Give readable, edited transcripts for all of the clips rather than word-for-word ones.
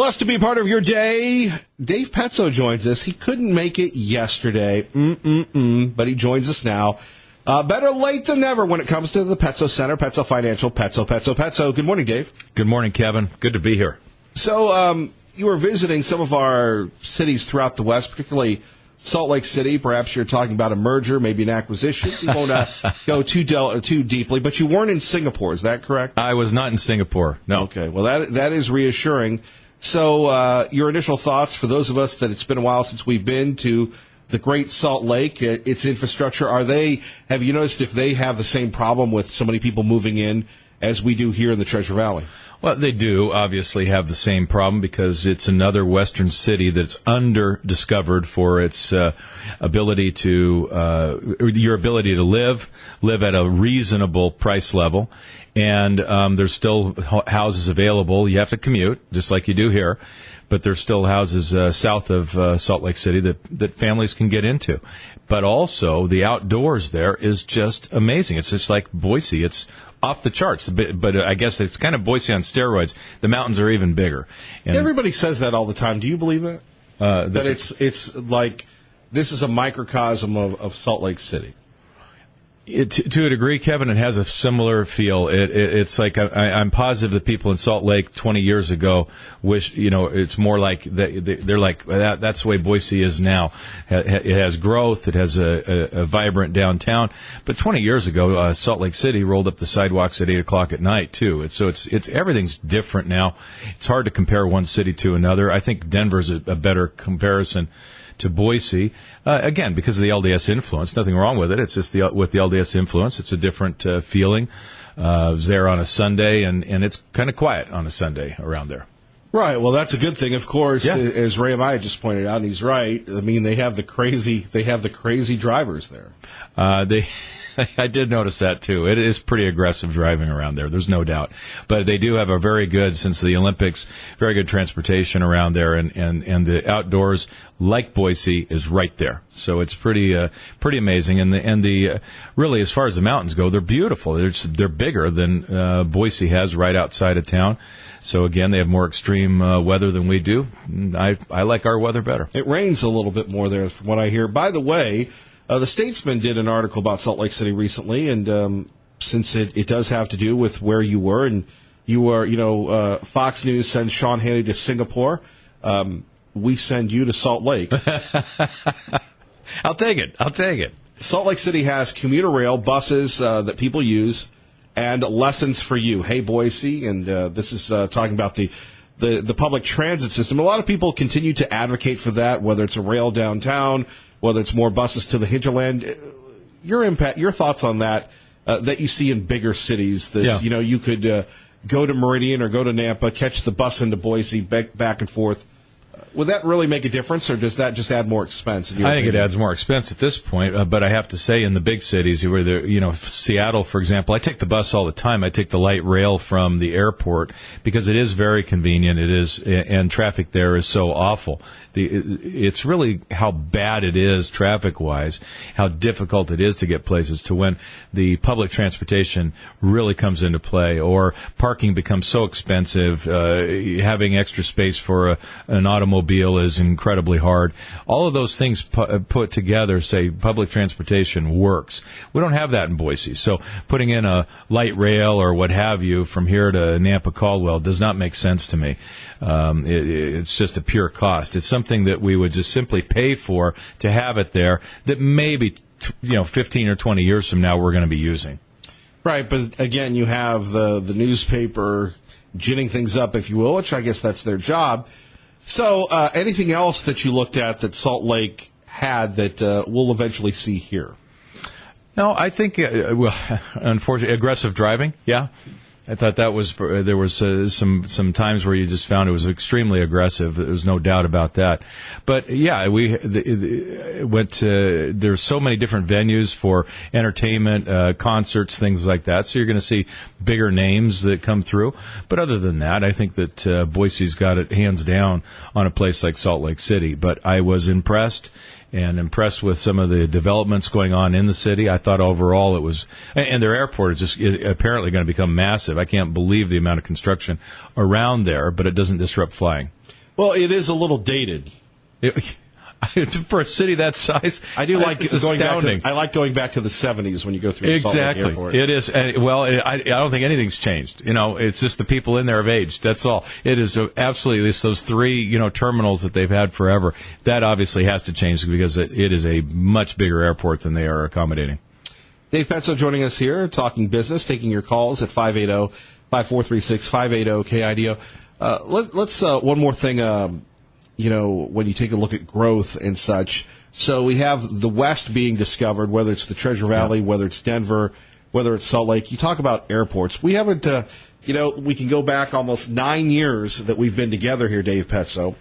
Plus, to be part of your day, Dave Petzo joins us. He couldn't make it yesterday, but he joins us now. Better late than never when it comes to the Petzo Center, Petzo Financial, Petzo. Good morning, Dave. Good morning, Kevin. Good to be here. So, you were visiting some of our cities throughout the West, particularly Salt Lake City. Perhaps you're talking about a merger, maybe an acquisition. You won't go too deeply, but you weren't in Singapore. Is that correct? I was not in Singapore, no. Okay, well, that is reassuring. So your initial thoughts for those of us that it's been a while since we've been to the Great Salt Lake, its infrastructure, have you noticed if they have the same problem with so many people moving in as we do here in the Treasure Valley? Well, they do obviously have the same problem because it's another western city that's under-discovered for its ability to live at a reasonable price level. And there's still houses available. You have to commute, just like you do here. But there's still houses south of Salt Lake City that families can get into. But also, the outdoors there is just amazing. It's just like Boise. It's off the charts. But I guess it's kind of Boise on steroids. The mountains are even bigger. And everybody says that all the time. Do you believe that? That it's like this is a microcosm of Salt Lake City? To a degree, Kevin, it has a similar feel. It's like I'm positive that people in Salt Lake 20 years ago wish, it's more like they're like that's the way Boise is now. It has growth. It has a vibrant downtown. But 20 years ago, Salt Lake City rolled up the sidewalks at 8 o'clock at night too. So it's everything's different now. It's hard to compare one city to another. I think Denver's a better comparison to Boise, again, because of the LDS influence. Nothing wrong with it. It's just with the LDS influence, it's a different feeling. I was there on a Sunday, and it's kind of quiet on a Sunday around there. Right. Well, that's a good thing, of course. Yeah. As Ray Amaya just pointed out, and he's right. I mean, they have the crazy drivers there. I did notice that, too. It is pretty aggressive driving around there. There's no doubt. But they do have a very good, since the Olympics, very good transportation around there. And the outdoors, like Boise, is right there. So it's pretty amazing. And the really, as far as the mountains go, they're beautiful. They're bigger than Boise has right outside of town. So, again, they have more extreme weather than we do. I like our weather better. It rains a little bit more there, from what I hear. By the way, the Statesman did an article about Salt Lake City recently, and since it does have to do with where you were, and you were, Fox News sends Sean Hannity to Singapore, we send you to Salt Lake. I'll take it. Salt Lake City has commuter rail, buses that people use, and lessons for you. Hey, Boise, and this is talking about the public transit system. A lot of people continue to advocate for that, whether it's a rail downtown, whether it's more buses to the hinterland. Your thoughts on that you see in bigger cities. You could go to Meridian or go to Nampa, catch the bus into Boise, back and forth. Would that really make a difference, or does that just add more expense? I think it adds more expense at this point, but I have to say in the big cities, where Seattle, for example, I take the bus all the time. I take the light rail from the airport because it is very convenient. It is, and traffic there is so awful. It's really how bad it is traffic-wise, how difficult it is to get places, to when the public transportation really comes into play, or parking becomes so expensive, having extra space for an automobile is incredibly hard. All of those things put together say public transportation works. We don't have that in Boise, so putting in a light rail or what have you from here to Nampa Caldwell does not make sense to me. It's just a pure cost. It's something that we would just simply pay for to have it there that maybe 15 or 20 years from now we're going to be using. Right, but again, you have the newspaper ginning things up, if you will, which I guess that's their job. So anything else that you looked at that Salt Lake had that we'll eventually see here? No, I think, unfortunately, aggressive driving, yeah. I thought that was there was some times where you just found it was extremely aggressive. There's no doubt about that. But yeah, we went to, there's so many different venues for entertainment, concerts, things like that. So you're going to see bigger names that come through. But other than that, I think that Boise's got it hands down on a place like Salt Lake City. But I was impressed and impressed with some of the developments going on in the city. I thought overall it was, and their airport is just apparently going to become massive. I can't believe the amount of construction around there, but it doesn't disrupt flying. Well, it is a little dated. For a city that size, I do like it's going astounding. back. I like going back to the 70s when you go through Salt Lake Airport. It is. I don't think anything's changed. It's just the people in there have aged. That's all. It is absolutely. It's those three, terminals that they've had forever. That obviously has to change because it is a much bigger airport than they are accommodating. Dave Petzo joining us here, talking business, taking your calls at 580-5436, 580-KIDO. Let's one more thing. When you take a look at growth and such. So we have the West being discovered, whether it's the Treasure Valley, whether it's Denver, whether it's Salt Lake. You talk about airports. We haven't, we can go back almost 9 years that we've been together here, Dave Petzo,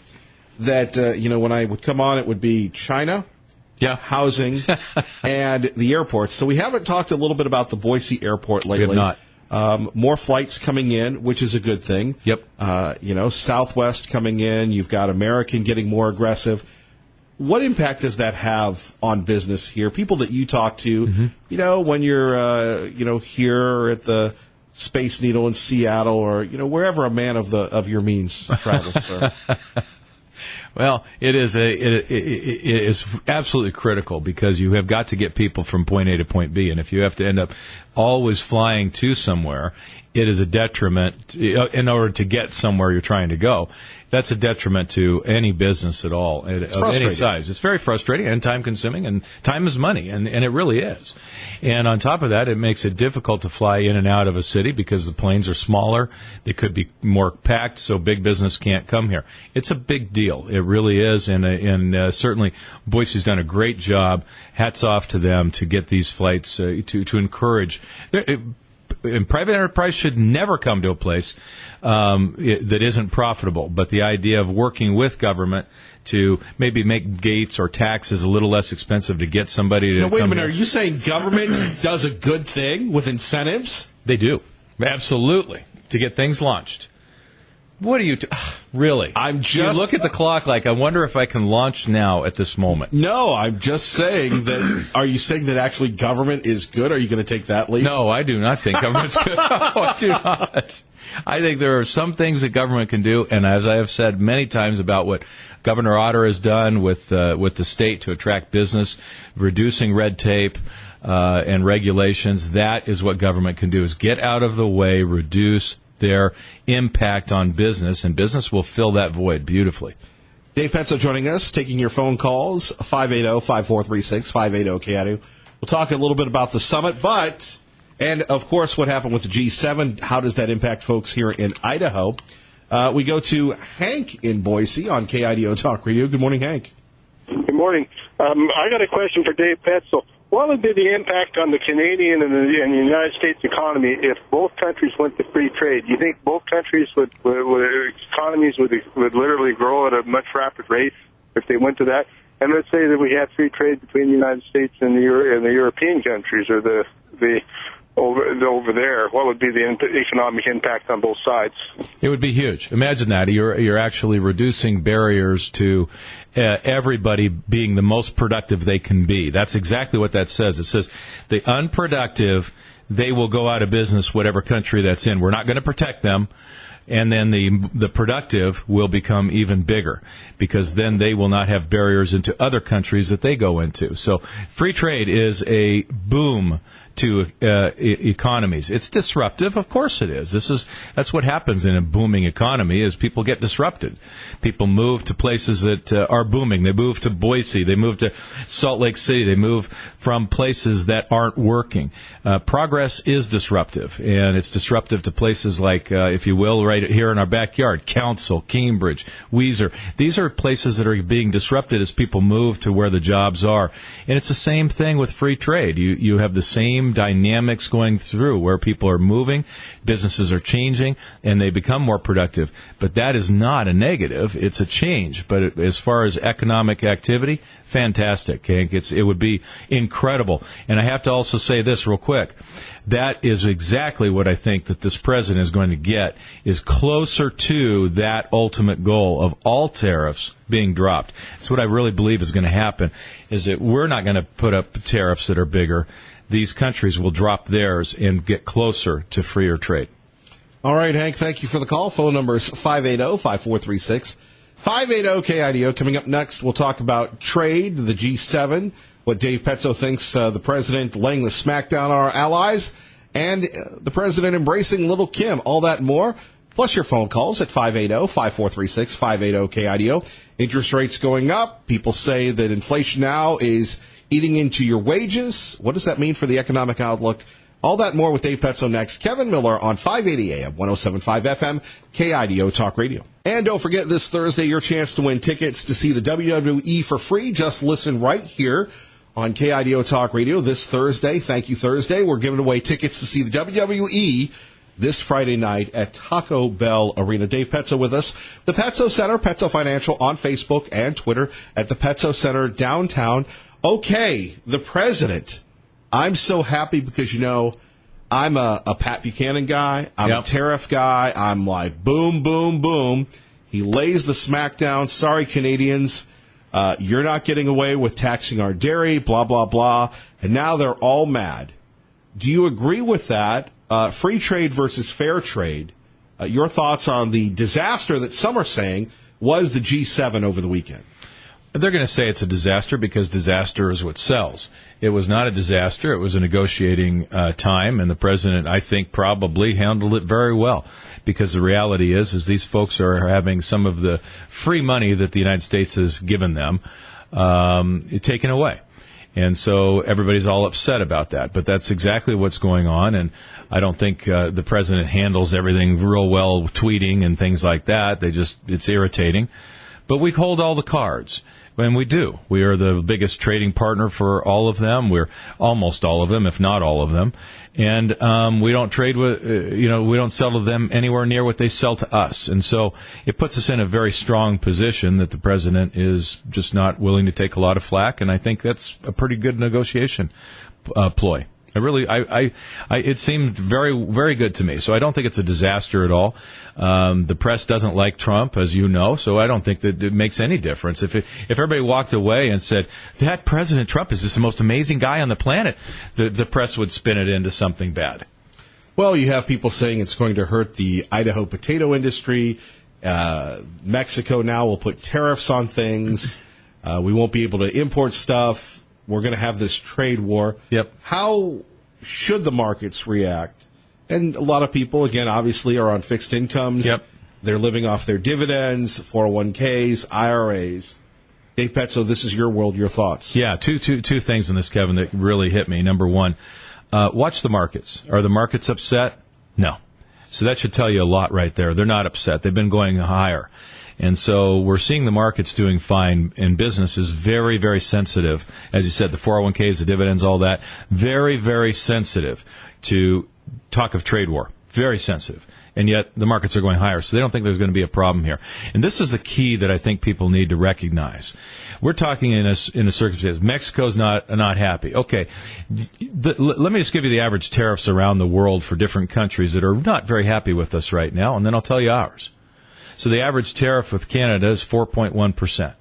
that, when I would come on, it would be China, housing, and the airports. So we haven't talked a little bit about the Boise Airport lately. We have not. More flights coming in, which is a good thing. Yep. Southwest coming in. You've got American getting more aggressive. What impact does that have on business here? People that you talk to, when you're, here at the Space Needle in Seattle or, wherever a man of your means travels, sir. Well, it is absolutely critical because you have got to get people from point A to point B, and if you have to end up always flying to somewhere, it is a detriment in order to get somewhere you're trying to go. That's a detriment to any business at all, of any size. It's very frustrating and time-consuming, and time is money, and it really is. And on top of that, it makes it difficult to fly in and out of a city because the planes are smaller. They could be more packed, so big business can't come here. It's a big deal. It really is, and certainly Boise's done a great job. Hats off to them to get these flights, to encourage. And private enterprise should never come to a place that isn't profitable. But the idea of working with government to maybe make gates or taxes a little less expensive to get somebody to come. Wait a minute. Here. Are you saying government does a good thing with incentives? They do. Absolutely. To get things launched. What are you... really? You look at the clock like, I wonder if I can launch now at this moment. No, I'm just saying that... Are you saying that actually government is good? Are you going to take that leap? No, I do not think government's good. No, I do not. I think there are some things that government can do, and as I have said many times about what Governor Otter has done with the state to attract business, reducing red tape, and regulations, that is what government can do, is get out of the way, reduce their impact on business, and business will fill that void beautifully. Dave Petzo joining us, taking your phone calls, 580-5436, 580-KIDO. We'll talk a little bit about the summit, and of course what happened with the G7. How does that impact folks here in Idaho? We go to Hank in Boise on KIDO Talk Radio. Good morning, Hank. Good morning. I got a question for Dave Petzo. What would be the impact on the Canadian and the United States economy if both countries went to free trade? Do you think both countries economies would literally grow at a much rapid rate if they went to that? And let's say that we had free trade between the United States and the European countries, or the over there. What would be the economic impact on both sides? It would be huge. Imagine that. You're actually reducing barriers to everybody being the most productive they can be. That's exactly what that says. It says the unproductive, they will go out of business, whatever country that's in. We're not going to protect them. And then the productive will become even bigger because then they will not have barriers into other countries that they go into. So free trade is a boom to economies. It's disruptive, of course it is. That's what happens in a booming economy is people get disrupted. People move to places that are booming. They move to Boise. They move to Salt Lake City. They move from places that aren't working. Progress is disruptive, and it's disruptive to places like, if you will, right here in our backyard, Council, Cambridge, Weiser. These are places that are being disrupted as people move to where the jobs are. And it's the same thing with free trade. You have the same same dynamics going through where people are moving, businesses are changing, and they become more productive. But that is not a negative. It's a change. But as far as economic activity, fantastic, Hank. It would be incredible. And I have to also say this real quick. That is exactly what I think that this president is going to get, is closer to that ultimate goal of all tariffs being dropped. It's what I really believe is going to happen, is that we're not going to put up tariffs that are bigger. These countries will drop theirs and get closer to freer trade. All right, Hank, thank you for the call. Phone number is 580-5436. 580-KIDO. Coming up next, we'll talk about trade, the G7, what Dave Petzo thinks the president laying the smackdown on our allies, and the president embracing Little Kim. All that and more, plus your phone calls at 580-5436, 580-KIDO. Interest rates going up. People say that inflation now is eating into your wages. What does that mean for the economic outlook? All that and more with Dave Petzo next. Kevin Miller on 580 AM, 107.5 FM, KIDO Talk Radio. And don't forget, this Thursday, your chance to win tickets to see the WWE for free. Just listen right here on KIDO Talk Radio this Thursday. Thank you, Thursday. We're giving away tickets to see the WWE this Friday night at Taco Bell Arena. Dave Petzo with us. The Petzo Center, Petzo Financial on Facebook and Twitter at the Petzo Center downtown. Okay, the president. I'm so happy because, I'm a Pat Buchanan guy. I'm a tariff guy. I'm like, boom, boom, boom. He lays the smackdown. Sorry, Canadians. You're not getting away with taxing our dairy, blah, blah, blah. And now they're all mad. Do you agree with that? Free trade versus fair trade. Your thoughts on the disaster that some are saying was the G7 over the weekend? They're going to say it's a disaster because disaster is what sells. It was not a disaster. It was a negotiating time, and the president, I think, probably handled it very well, because the reality is these folks are having some of the free money that the United States has given them taken away. And so everybody's all upset about that. But that's exactly what's going on, and I don't think the president handles everything real well, tweeting and things like that. It's irritating. But we hold all the cards. And we do. We are the biggest trading partner for all of them. We're almost all of them, if not all of them. And we don't trade with, we don't sell to them anywhere near what they sell to us. And so it puts us in a very strong position that the president is just not willing to take a lot of flack. And I think that's a pretty good negotiation ploy. It seemed very, very good to me. So I don't think it's a disaster at all. The press doesn't like Trump, as you know, so I don't think that it makes any difference. If everybody walked away and said, that President Trump is just the most amazing guy on the planet, the press would spin it into something bad. Well, you have people saying it's going to hurt the Idaho potato industry. Mexico now will put tariffs on things. We won't be able to import stuff. We're going to have this trade war. Yep. How should the markets react? And a lot of people, again, obviously are on fixed incomes. Yep. They're living off their dividends, 401ks, IRAs. Dave Petzo, this is your world, your thoughts. Yeah, two things in this, Kevin, that really hit me. Number one, watch the markets. Are the markets upset? No. So that should tell you a lot right there. They're not upset. They've been going higher. And so we're seeing the markets doing fine, and business is very, very sensitive. As you said, the 401ks, the dividends, all that, very, very sensitive to talk of trade war. Very sensitive. And yet the markets are going higher, so they don't think there's going to be a problem here. And this is the key that I think people need to recognize. We're talking in a circumstance. Mexico's not happy. Okay, let me just give you the average tariffs around the world for different countries that are not very happy with us right now, and then I'll tell you ours. So the average tariff with Canada is 4.1%.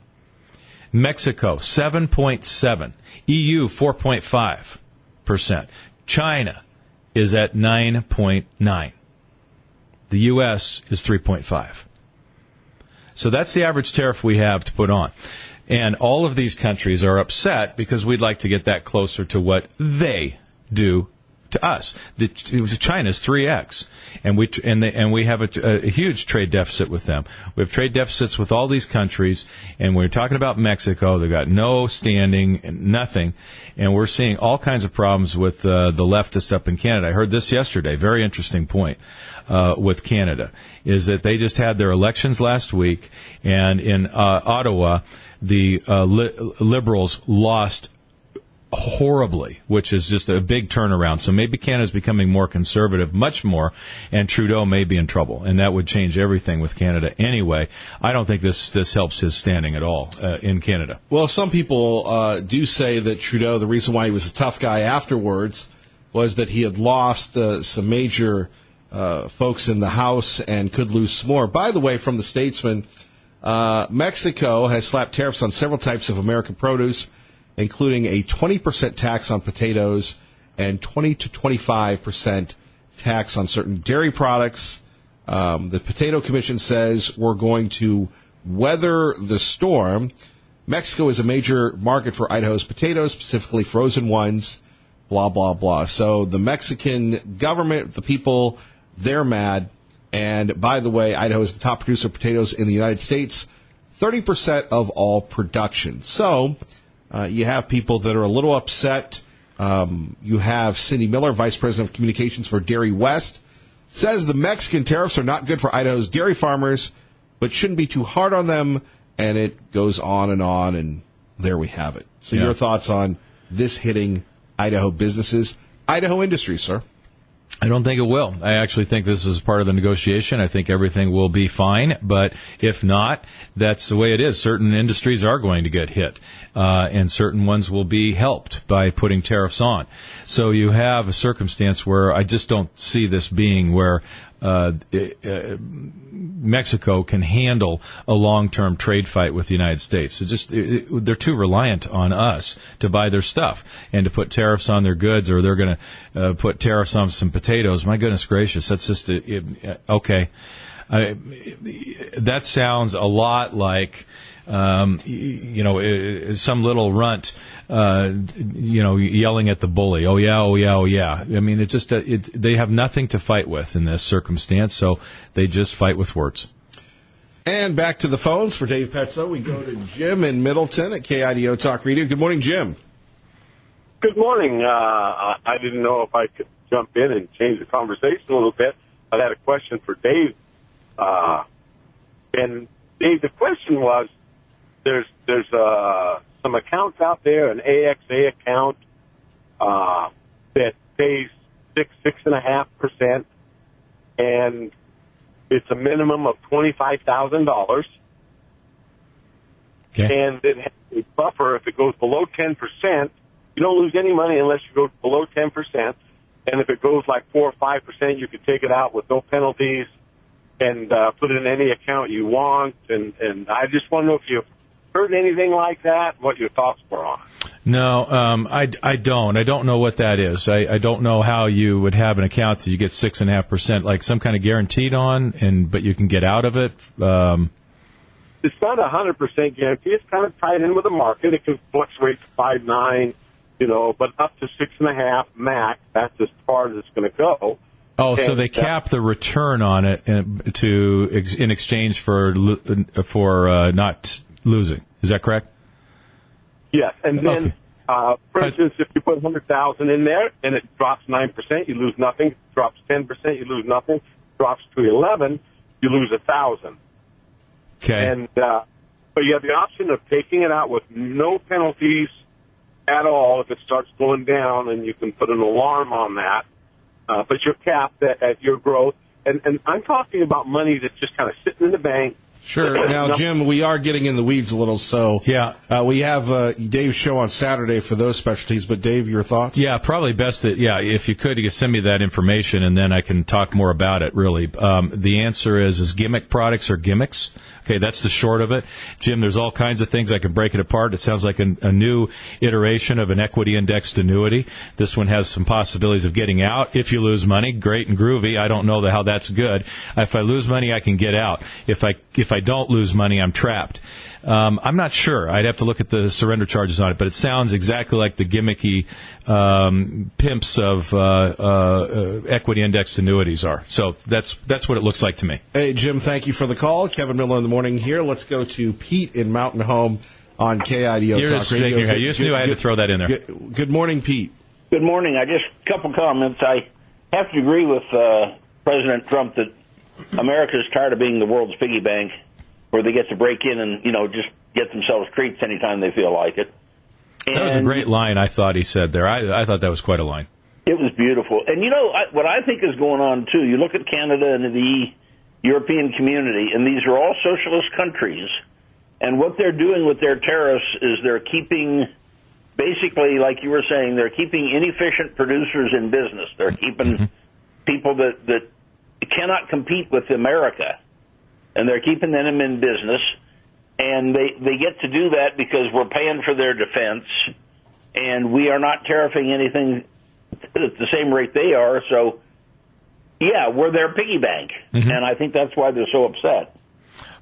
Mexico, 7.7%. EU, 4.5%. China is at 9.9%. The U.S. is 3.5%. So that's the average tariff we have to put on. And all of these countries are upset because we'd like to get that closer to what they do to us. China's 3x, and we have a huge trade deficit with them. We have trade deficits with all these countries, and we're talking about Mexico. They've got no standing, nothing, and we're seeing all kinds of problems with the leftists up in Canada. I heard this yesterday. Very interesting point with Canada is that they just had their elections last week, and in Ottawa, the Liberals lost horribly, which is just a big turnaround. So maybe Canada's becoming more conservative, much more, and Trudeau may be in trouble, and that would change everything with Canada anyway. I don't think this helps his standing at all in Canada. Well, some people do say that Trudeau, the reason why he was a tough guy afterwards was that he had lost some major folks in the House and could lose some more. By the way, from the Statesman, Mexico has slapped tariffs on several types of American produce, including a 20% tax on potatoes and 20 to 25% tax on certain dairy products. The Potato Commission says we're going to weather the storm. Mexico is a major market for Idaho's potatoes, specifically frozen ones, blah, blah, blah. So the Mexican government, the people, they're mad. And by the way, Idaho is the top producer of potatoes in the United States, 30% of all production. So you have people that are a little upset. You have Cindy Miller, Vice President of Communications for Dairy West, says the Mexican tariffs are not good for Idaho's dairy farmers, but shouldn't be too hard on them. And it goes on, and there we have it. So your thoughts on this hitting Idaho businesses, Idaho industry, sir? I don't think it will. I actually think this is part of the negotiation. I think everything will be fine, but if not, that's the way it is. Certain industries are going to get hit, and certain ones will be helped by putting tariffs on. So you have a circumstance where I just don't see this being where Mexico can handle a long-term trade fight with the United States. So they're too reliant on us to buy their stuff and to put tariffs on their goods, or they're going to put tariffs on some potatoes. My goodness gracious, that's just okay. That sounds a lot like some little runt, yelling at the bully. Oh yeah, oh yeah, oh yeah. I mean, they have nothing to fight with in this circumstance, so they just fight with words. And back to the phones for Dave Petzo. We go to Jim in Middleton at KIDO Talk Radio. Good morning, Jim. Good morning. I didn't know if I could jump in and change the conversation a little bit. I had a question for Dave. And Dave, the question was, there's some accounts out there, an AXA account that pays 6.5%, and it's a minimum of $25,000. Okay. And it has a buffer. If it goes below 10%, you don't lose any money unless you go below 10%. And if it goes like 4 or 5%, you can take it out with no penalties and put it in any account you want. And I just want to know if you've heard anything like that, what your thoughts were on it. No, I don't. I don't know what that is. I don't know how you would have an account that you get 6.5%, like some kind of guaranteed on, but you can get out of it. It's not 100% guarantee. It's kind of tied in with the market. It can fluctuate to 5.9, but up to 6.5 max. That's as far as it's going to go. Oh, so they cap the return on it in exchange for not losing. Is that correct? Yes, and then, okay. For instance, if you put $100,000 in there and it drops 9%, you lose nothing. Drops 10%, you lose nothing. Drops to 11, you lose 1,000. Okay. And but you have the option of taking it out with no penalties at all if it starts going down, and you can put an alarm on that. But you're capped at your growth. And I'm talking about money that's just kind of sitting in the bank. Sure. Now, Jim, we are getting in the weeds a little, so yeah. We have Dave's show on Saturday for those specialties. But, Dave, your thoughts? Yeah, probably best that, if you could, you could send me that information, and then I can talk more about it, really. The answer is gimmick products or gimmicks. Okay, that's the short of it. Jim, there's all kinds of things. I can break it apart. It sounds like a new iteration of an equity indexed annuity. This one has some possibilities of getting out. If you lose money, great and groovy. I don't know how that's good. If I lose money, I can get out. If I don't lose money, I'm trapped. I'm not sure. I'd have to look at the surrender charges on it, but it sounds exactly like the gimmicky pimps of equity indexed annuities are. So that's what it looks like to me. Hey, Jim, thank you for the call. Kevin Miller in the morning here. Let's go to Pete in Mountain Home on KIDO Talk Radio. You just knew I had to throw that in there. Good morning, Pete. Good morning. I just a couple comments. I have to agree with President Trump that America's tired of being the world's piggy bank, where they get to break in and just get themselves treats anytime they feel like it. That was a great line, I thought he said there. I thought that was quite a line. It was beautiful. And, what I think is going on, too, you look at Canada and the European community, and these are all socialist countries, and what they're doing with their tariffs is they're keeping, basically, like you were saying, they're keeping inefficient producers in business. They're keeping people that cannot compete with America, and they're keeping them in business. And they get to do that because we're paying for their defense, and we are not tariffing anything at the same rate they are. So, yeah, we're their piggy bank, and I think that's why they're so upset.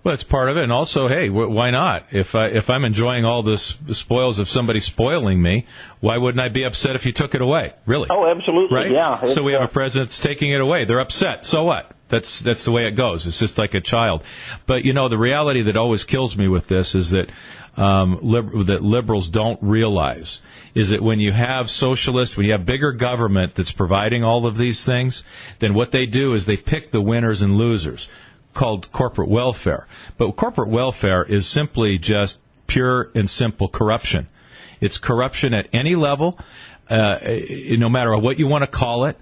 Well, it's part of it, and also, hey, why not? If I'm enjoying all the spoils of somebody spoiling me, why wouldn't I be upset if you took it away? Really? Oh, absolutely, right? Yeah. So we have a president that's taking it away. They're upset. So what? That's the way it goes. It's just like a child. But the reality that always kills me with this is that that liberals don't realize is that when you have socialists, when you have bigger government that's providing all of these things, then what they do is they pick the winners and losers, called corporate welfare. But corporate welfare is simply just pure and simple corruption. It's corruption at any level. No matter what you want to call it,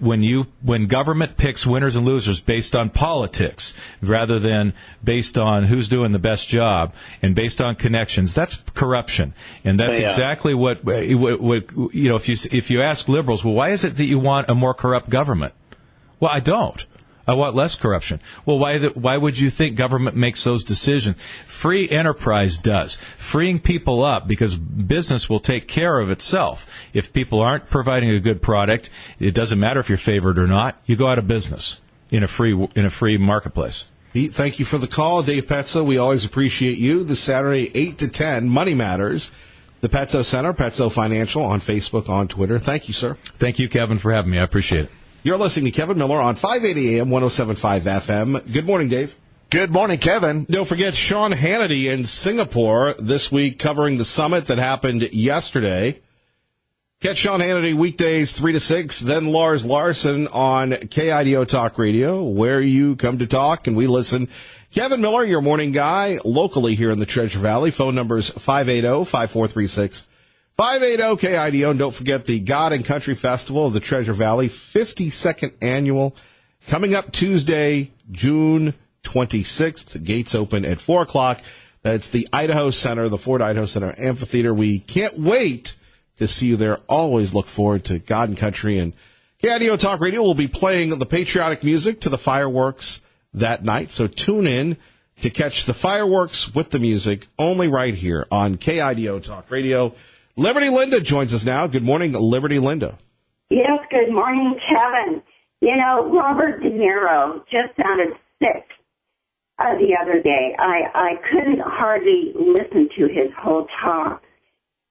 when government picks winners and losers based on politics rather than based on who's doing the best job and based on connections, that's corruption. And that's exactly what if you ask liberals, well, why is it that you want a more corrupt government? Well, I don't. I want less corruption. Well, why would you think government makes those decisions? Free enterprise does. Freeing people up because business will take care of itself. If people aren't providing a good product, it doesn't matter if you're favored or not. You go out of business in a free marketplace. Pete, thank you for the call. Dave Petzo, we always appreciate you. This Saturday, 8 to 10, Money Matters. The Petzo Center, Petzo Financial, on Facebook, on Twitter. Thank you, sir. Thank you, Kevin, for having me. I appreciate it. You're listening to Kevin Miller on 580 AM, 107.5 FM. Good morning, Dave. Good morning, Kevin. Don't forget Sean Hannity in Singapore this week covering the summit that happened yesterday. Catch Sean Hannity weekdays 3 to 6, then Lars Larson on KIDO Talk Radio, where you come to talk and we listen. Kevin Miller, your morning guy, locally here in the Treasure Valley. Phone numbers 580-5436. 580 KIDO, and don't forget the God and Country Festival of the Treasure Valley, 52nd annual, coming up Tuesday, June 26th. The gates open at 4 o'clock. That's the Idaho Center, the Ford Idaho Center Amphitheater. We can't wait to see you there. Always look forward to God and Country. And KIDO Talk Radio will be playing the patriotic music to the fireworks that night. So tune in to catch the fireworks with the music only right here on KIDO Talk Radio. Liberty Linda joins us now. Good morning, Liberty Linda. Yes, good morning, Kevin. Robert De Niro just sounded sick the other day. I couldn't hardly listen to his whole talk,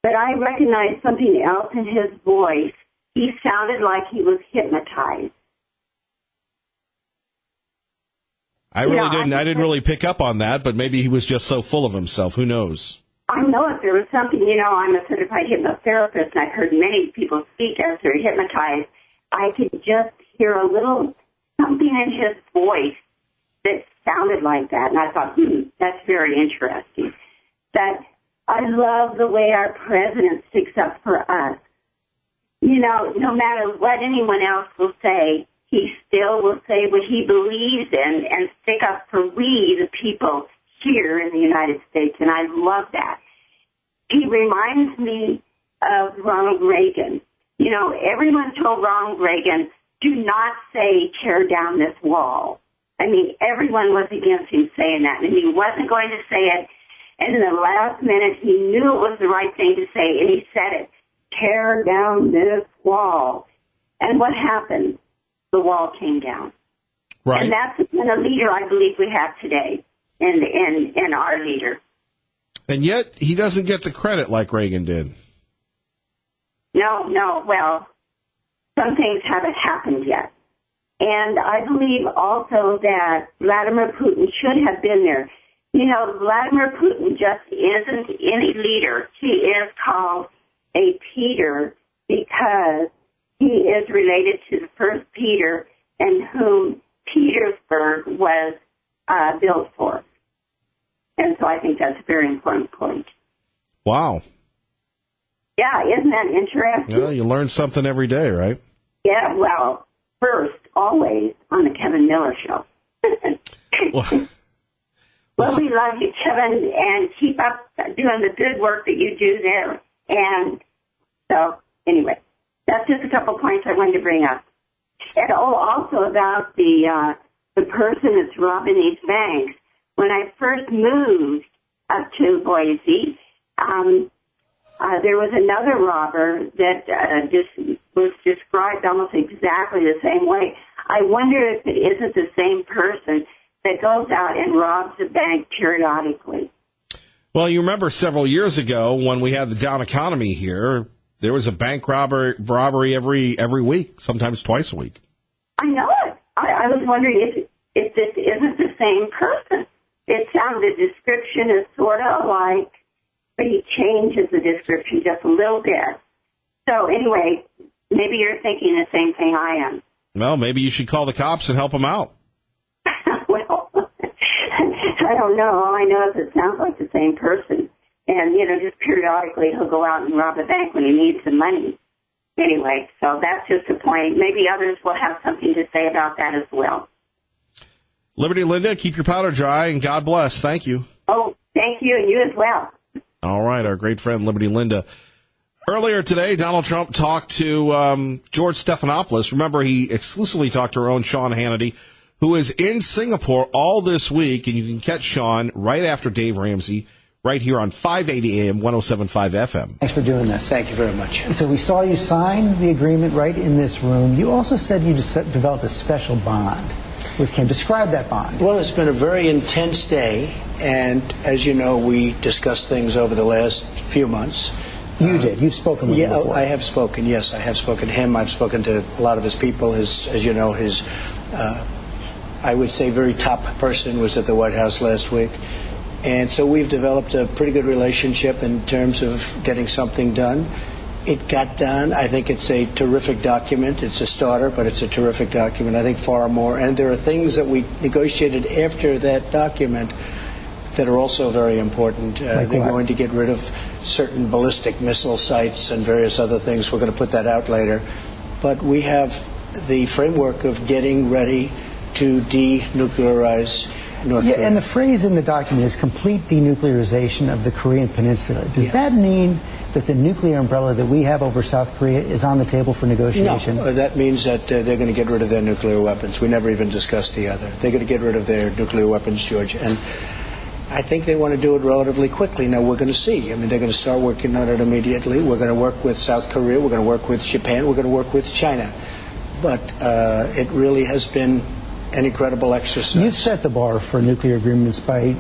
but I recognized something else in his voice. He sounded like he was hypnotized. I didn't really pick up on that, but maybe he was just so full of himself. Who knows? I know if there was something, I'm a certified hypnotherapist, and I've heard many people speak as they're hypnotized. I could just hear a little something in his voice that sounded like that, and I thought, that's very interesting. That I love the way our president sticks up for us. No matter what anyone else will say, he still will say what he believes in and stick up for we, the people, here in the United States, and I love that. He reminds me of Ronald Reagan. Everyone told Ronald Reagan, do not say tear down this wall. I mean, everyone was against him saying that, and he wasn't going to say it, and in the last minute, he knew it was the right thing to say, and he said it, tear down this wall. And what happened? The wall came down. Right. And that's the kind of leader I believe we have today. And our leader. And yet, he doesn't get the credit like Reagan did. No. Well, some things haven't happened yet. And I believe also that Vladimir Putin should have been there. Vladimir Putin just isn't any leader. He is called a Peter because he is related to the first Peter and whom Petersburg was built for. And so I think that's a very important point. Wow. Yeah, isn't that interesting? Well, you learn something every day, right? Yeah, well, first, always on the Kevin Miller Show. Well, we love you, Kevin, and keep up doing the good work that you do there. And so, anyway, that's just a couple points I wanted to bring up. And also about the person that's robbing these banks. When I first moved up to Boise, there was another robber that just was described almost exactly the same way. I wonder if it isn't the same person that goes out and robs a bank periodically. Well, you remember several years ago when we had the down economy here, there was a bank robbery every week, sometimes twice a week. I know it. I was wondering if this isn't the same person. It sounded, the description is sort of alike, but he changes the description just a little bit. So anyway, maybe you're thinking the same thing I am. Well, maybe you should call the cops and help them out. Well, I don't know. All I know is it sounds like the same person. And, just periodically he'll go out and rob a bank when he needs some money. Anyway, so that's just a point. Maybe others will have something to say about that as well. Liberty Linda, keep your powder dry, and God bless. Thank you. Oh, thank you, and you as well. All right, our great friend Liberty Linda. Earlier today, Donald Trump talked to George Stephanopoulos. Remember, he exclusively talked to our own Sean Hannity, who is in Singapore all this week, and you can catch Sean right after Dave Ramsey, right here on 580 AM, 107.5 FM. Thanks for doing this. Thank you very much. So we saw you sign the agreement right in this room. You also said you developed a special bond with Kim. Describe that bond. Well, it's been a very intense day, and as you know, we discussed things over the last few months. You did. You've spoken with him before. I have spoken, yes. I have spoken to him. I've spoken to a lot of his people. As you know, his, I would say, very top person was at the White House last week. And so we've developed a pretty good relationship in terms of getting something done. It got done. I think it's a terrific document. It's a starter, but it's a terrific document. I think far more. And there are things that we negotiated after that document that are also very important. They're going to get rid of certain ballistic missile sites and various other things. We're going to put that out later. But we have the framework of getting ready to denuclearize North Korea. And the phrase in the document is complete denuclearization of the Korean Peninsula. Does that mean that the nuclear umbrella that we have over South Korea is on the table for negotiation? No, that means that they're going to get rid of their nuclear weapons. We never even discussed the other. They're going to get rid of their nuclear weapons, George. And I think they want to do it relatively quickly. Now, we're going to see. I mean, they're going to start working on it immediately. We're going to work with South Korea. We're going to work with Japan. We're going to work with China. But it really has been an incredible exercise. You've set the bar for nuclear agreements by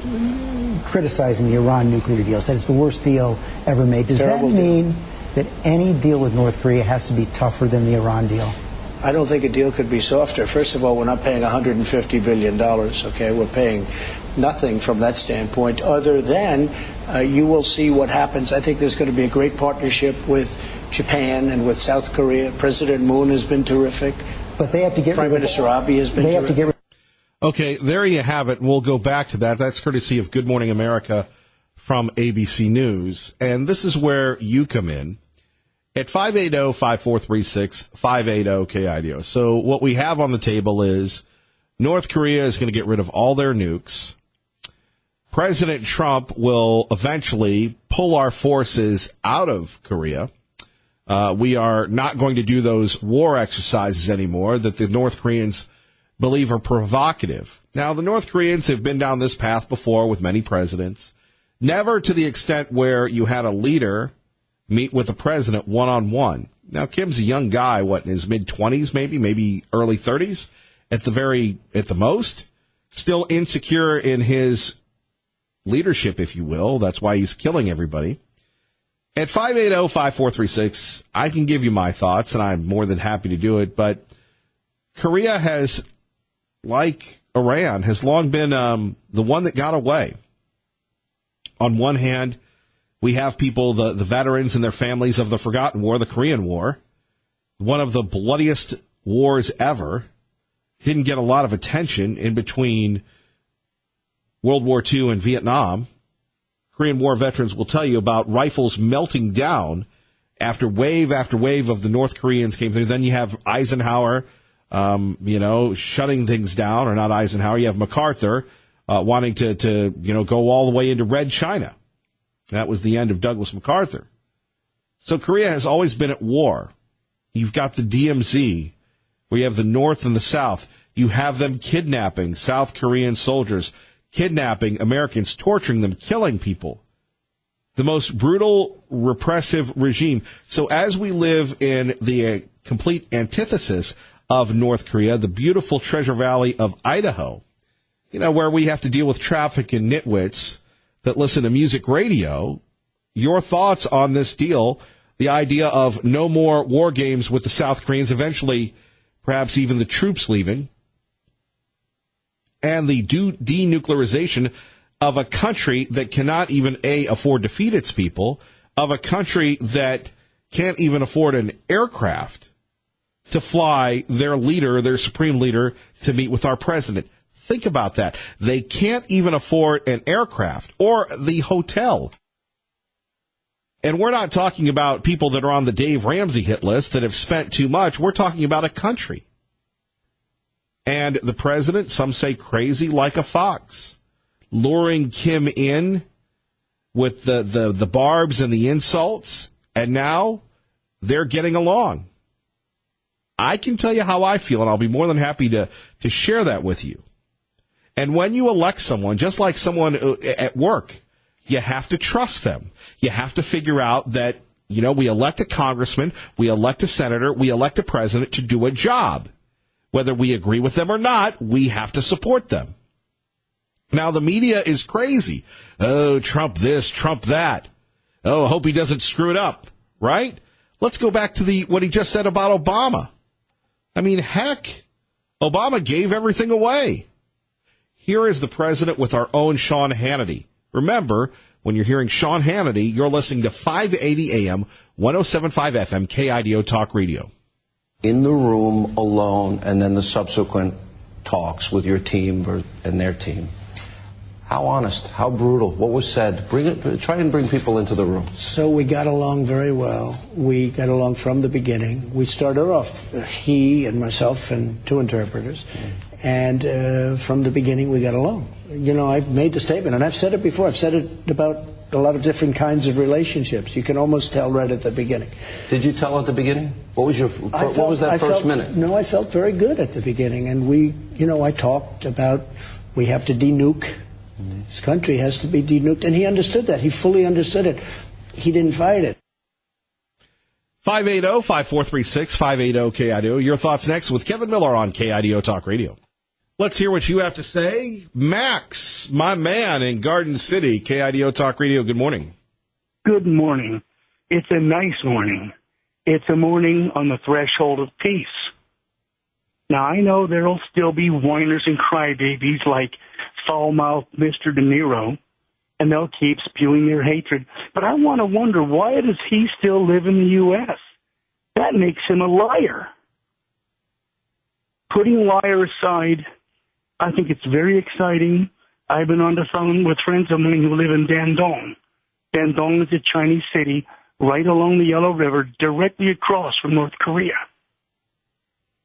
criticizing the Iran nuclear deal. Said it's the worst deal ever made. Does that mean that any deal with North Korea has to be tougher than the Iran deal? I don't think a deal could be softer. First of all, we're not paying $150 billion, okay? We're paying nothing from that standpoint other than you will see what happens. I think there's going to be a great partnership with Japan and with South Korea. President Moon has been terrific. But they have to get Prime Minister Abe has been terrific. Okay, there you have it. We'll go back to that. That's courtesy of Good Morning America from ABC News. And this is where you come in at 580-5436, 580-KIDO. So what we have on the table is North Korea is going to get rid of all their nukes. President Trump will eventually pull our forces out of Korea. We are not going to do those war exercises anymore that the North Koreans believe are provocative. Now, the North Koreans have been down this path before with many presidents, never to the extent where you had a leader meet with the president one-on-one. Now, Kim's a young guy, in his mid-20s maybe early 30s at the most, still insecure in his leadership, if you will. That's why he's killing everybody. At 580-5436, I can give you my thoughts, and I'm more than happy to do it, but Korea has, like Iran, has long been the one that got away. On one hand, we have people, the veterans and their families of the forgotten war, the Korean War, one of the bloodiest wars ever, didn't get a lot of attention in between World War II and Vietnam. Korean War veterans will tell you about rifles melting down after wave of the North Koreans came through. Then you have Eisenhower, shutting things down, or not Eisenhower. You have MacArthur wanting to go all the way into Red China. That was the end of Douglas MacArthur. So Korea has always been at war. You've got the DMZ, where you have the North and the South. You have them kidnapping South Korean soldiers, kidnapping Americans, torturing them, killing people. The most brutal, repressive regime. So as we live in the complete antithesis of North Korea, the beautiful Treasure Valley of Idaho, where we have to deal with traffic and nitwits that listen to music radio, your thoughts on this deal, the idea of no more war games with the South Koreans, eventually perhaps even the troops leaving, and the denuclearization of a country that cannot even, afford to feed its people, of a country that can't even afford an aircraft to fly their leader, their supreme leader, to meet with our president. Think about that. They can't even afford an aircraft or the hotel. And we're not talking about people that are on the Dave Ramsey hit list that have spent too much. We're talking about a country. And the president, some say crazy like a fox, luring Kim in with the barbs and the insults, and now they're getting along. I can tell you how I feel, and I'll be more than happy to share that with you. And when you elect someone, just like someone at work, you have to trust them. You have to figure out that, we elect a congressman, we elect a senator, we elect a president to do a job. Whether we agree with them or not, we have to support them. Now, the media is crazy. Oh, Trump this, Trump that. Oh, I hope he doesn't screw it up, right? Let's go back to what he just said about Obama. I mean, heck, Obama gave everything away. Here is the president with our own Sean Hannity. Remember, when you're hearing Sean Hannity, you're listening to 580 AM, 107.5 FM, KIDO Talk Radio. In the room alone, and then the subsequent talks with your team and their team. How honest? How brutal? What was said? Try and bring people into the room. So we got along very well. We got along from the beginning. We started off, he and myself and two interpreters, and from the beginning we got along. I've made the statement, and I've said it before. I've said it about a lot of different kinds of relationships. You can almost tell right at the beginning. Did you tell at the beginning? What was that first minute? No, I felt very good at the beginning, and I talked about we have to denuke. This country has to be denuked, and he understood that. He fully understood it. He didn't fight it. 580-5436, 580-KIDO. Your thoughts next with Kevin Miller on KIDO Talk Radio. Let's hear what you have to say. Max, my man in Garden City, KIDO Talk Radio. Good morning. Good morning. It's a nice morning. It's a morning on the threshold of peace. Now, I know there'll still be whiners and crybabies like foul-mouthed Mr. De Niro, and they'll keep spewing their hatred. But I want to wonder, why does he still live in the U.S.? That makes him a liar. Putting liar aside, I think it's very exciting. I've been on the phone with friends of mine who live in Dandong. Dandong is a Chinese city right along the Yellow River, directly across from North Korea.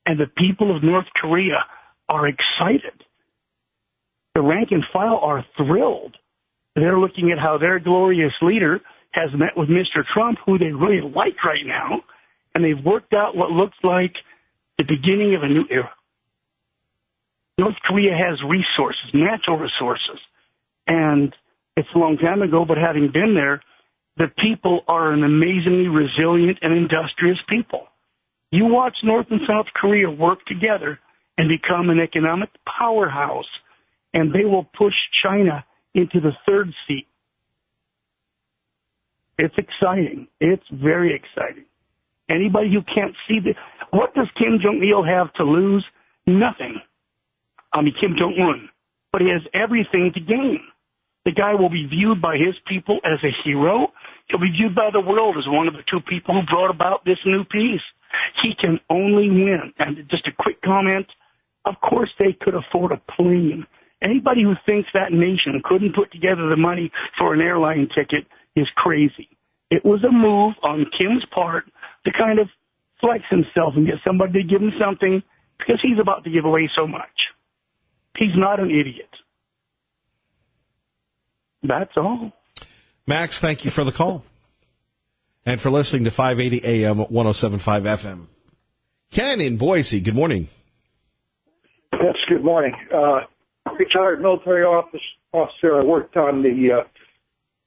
And the people of North Korea are excited. The rank and file are thrilled. They're looking at how their glorious leader has met with Mr. Trump, who they really like right now, and they've worked out what looks like the beginning of a new era. North Korea has resources, natural resources, and it's a long time ago, but having been there, the people are an amazingly resilient and industrious people. You watch North and South Korea work together and become an economic powerhouse, and they will push China into the third seat. It's exciting. It's very exciting. Anybody who can't see what does Kim Jong-il have to lose? Nothing. Kim Jong-un. But he has everything to gain. The guy will be viewed by his people as a hero. He'll be viewed by the world as one of the two people who brought about this new peace. He can only win. And just a quick comment, of course they could afford a plane. Anybody who thinks that nation couldn't put together the money for an airline ticket is crazy. It was a move on Kim's part to kind of flex himself and get somebody to give him something because he's about to give away so much. He's not an idiot. That's all. Max, thank you for the call. And for listening to 580 AM 107.5 FM. Ken in Boise, good morning. Yes, good morning. Retired military officer. I worked on the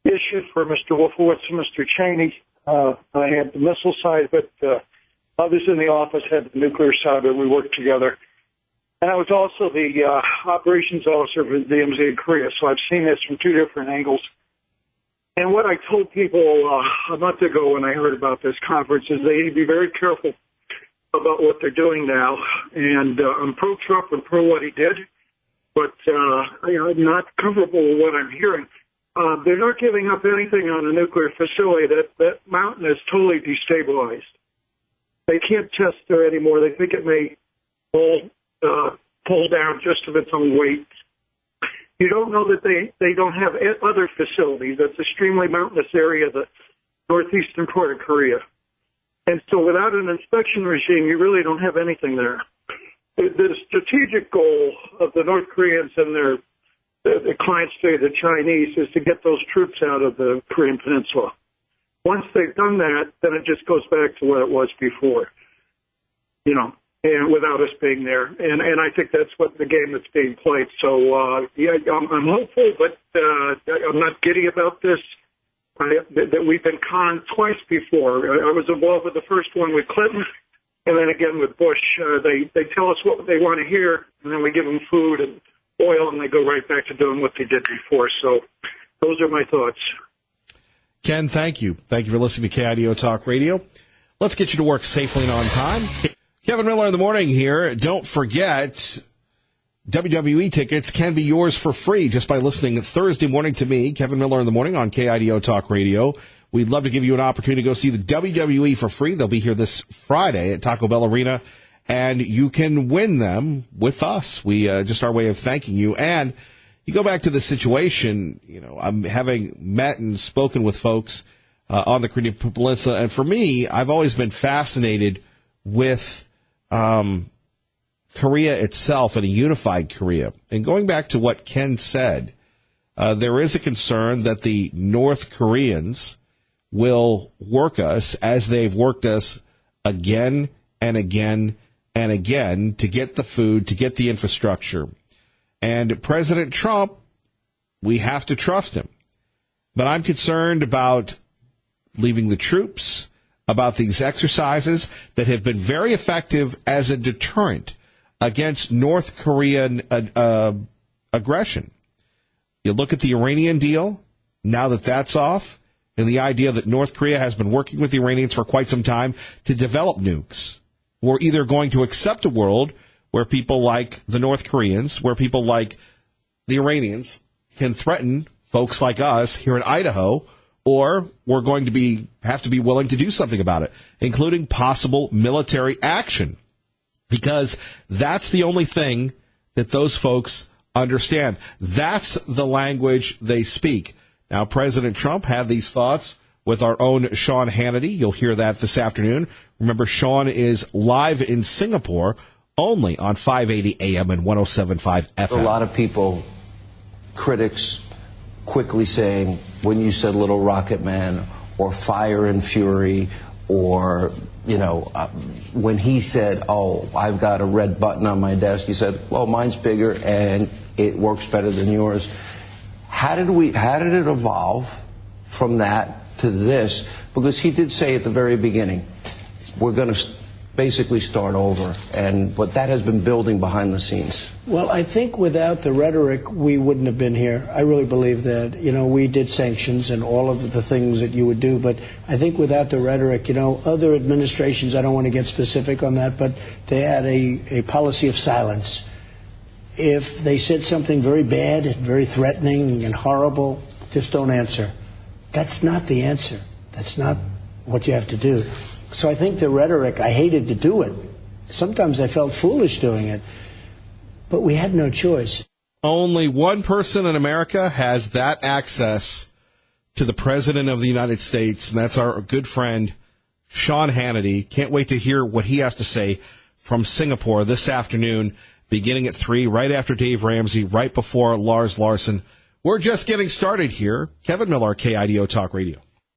issue for Mr. Wolfowitz and Mr. Cheney. I had the missile side, but others in the office had the nuclear side, but we worked together. And I was also the operations officer for the DMZ in Korea, so I've seen this from two different angles. And what I told people a month ago when I heard about this conference is they need to be very careful about what they're doing now. And I'm pro-Trump and pro what he did, but I'm not comfortable with what I'm hearing. They're not giving up anything on a nuclear facility. That mountain is totally destabilized. They can't test there anymore. They think it may pull down just of its own weight. You don't know that they don't have other facilities. That's extremely mountainous area, the northeastern part of Korea. And so without an inspection regime, you really don't have anything there. The strategic goal of the North Koreans and the client state, the Chinese, is to get those troops out of the Korean Peninsula. Once they've done that, then it just goes back to what it was before, and without us being there. And I think that's what the game that's being played. So, I'm hopeful, but I'm not giddy about this. That we've been conned twice before. I was involved with the first one with Clinton, and then again with Bush. They tell us what they want to hear, and then we give them food and oil, and they go right back to doing what they did before. So those are my thoughts. Ken, thank you. Thank you for listening to KIDO Talk Radio. Let's get you to work safely and on time. Kevin Miller in the morning here. Don't forget, WWE tickets can be yours for free just by listening Thursday morning to me, Kevin Miller in the morning on KIDO Talk Radio. We'd love to give you an opportunity to go see the WWE for free. They'll be here this Friday at Taco Bell Arena, and you can win them with us. We just our way of thanking you. And you go back to the situation, I'm having met and spoken with folks on the Korean Peninsula, and for me, I've always been fascinated with Korea itself and a unified Korea. And going back to what Ken said, there is a concern that the North Koreans will work us as they've worked us again and again and again to get the food, to get the infrastructure. And President Trump, we have to trust him. But I'm concerned about leaving the troops, about these exercises that have been very effective as a deterrent against North Korean aggression. You look at the Iranian deal, now that that's off, and the idea that North Korea has been working with the Iranians for quite some time to develop nukes. We're either going to accept a world where people like the North Koreans, where people like the Iranians can threaten folks like us here in Idaho, or we're going to have to be willing to do something about it, including possible military action, because that's the only thing that those folks understand. That's the language they speak. Now, President Trump had these thoughts with our own Sean Hannity. You'll hear that this afternoon. Remember, Sean is live in Singapore, only on 580 AM and 107.5 FM. A lot of people, critics, quickly saying, when you said Little Rocket Man or Fire and Fury, or, when he said, I've got a red button on my desk, you said, well, mine's bigger and it works better than yours. How did it evolve from that to this? Because he did say at the very beginning, we're going to basically start over, but that has been building behind the scenes. Well, I think without the rhetoric, we wouldn't have been here. I really believe that. We did sanctions and all of the things that you would do, but I think without the rhetoric, other administrations, I don't want to get specific on that, but they had a policy of silence. If they said something very bad, very threatening and horrible, just don't answer. That's not the answer. That's not what you have to do. So I think the rhetoric, I hated to do it. Sometimes I felt foolish doing it. But we had no choice. Only one person in America has that access to the President of the United States, and that's our good friend, Sean Hannity. Can't wait to hear what he has to say from Singapore this afternoon, beginning at 3, right after Dave Ramsey, right before Lars Larson. We're just getting started here. Kevin Miller, KIDO Talk Radio.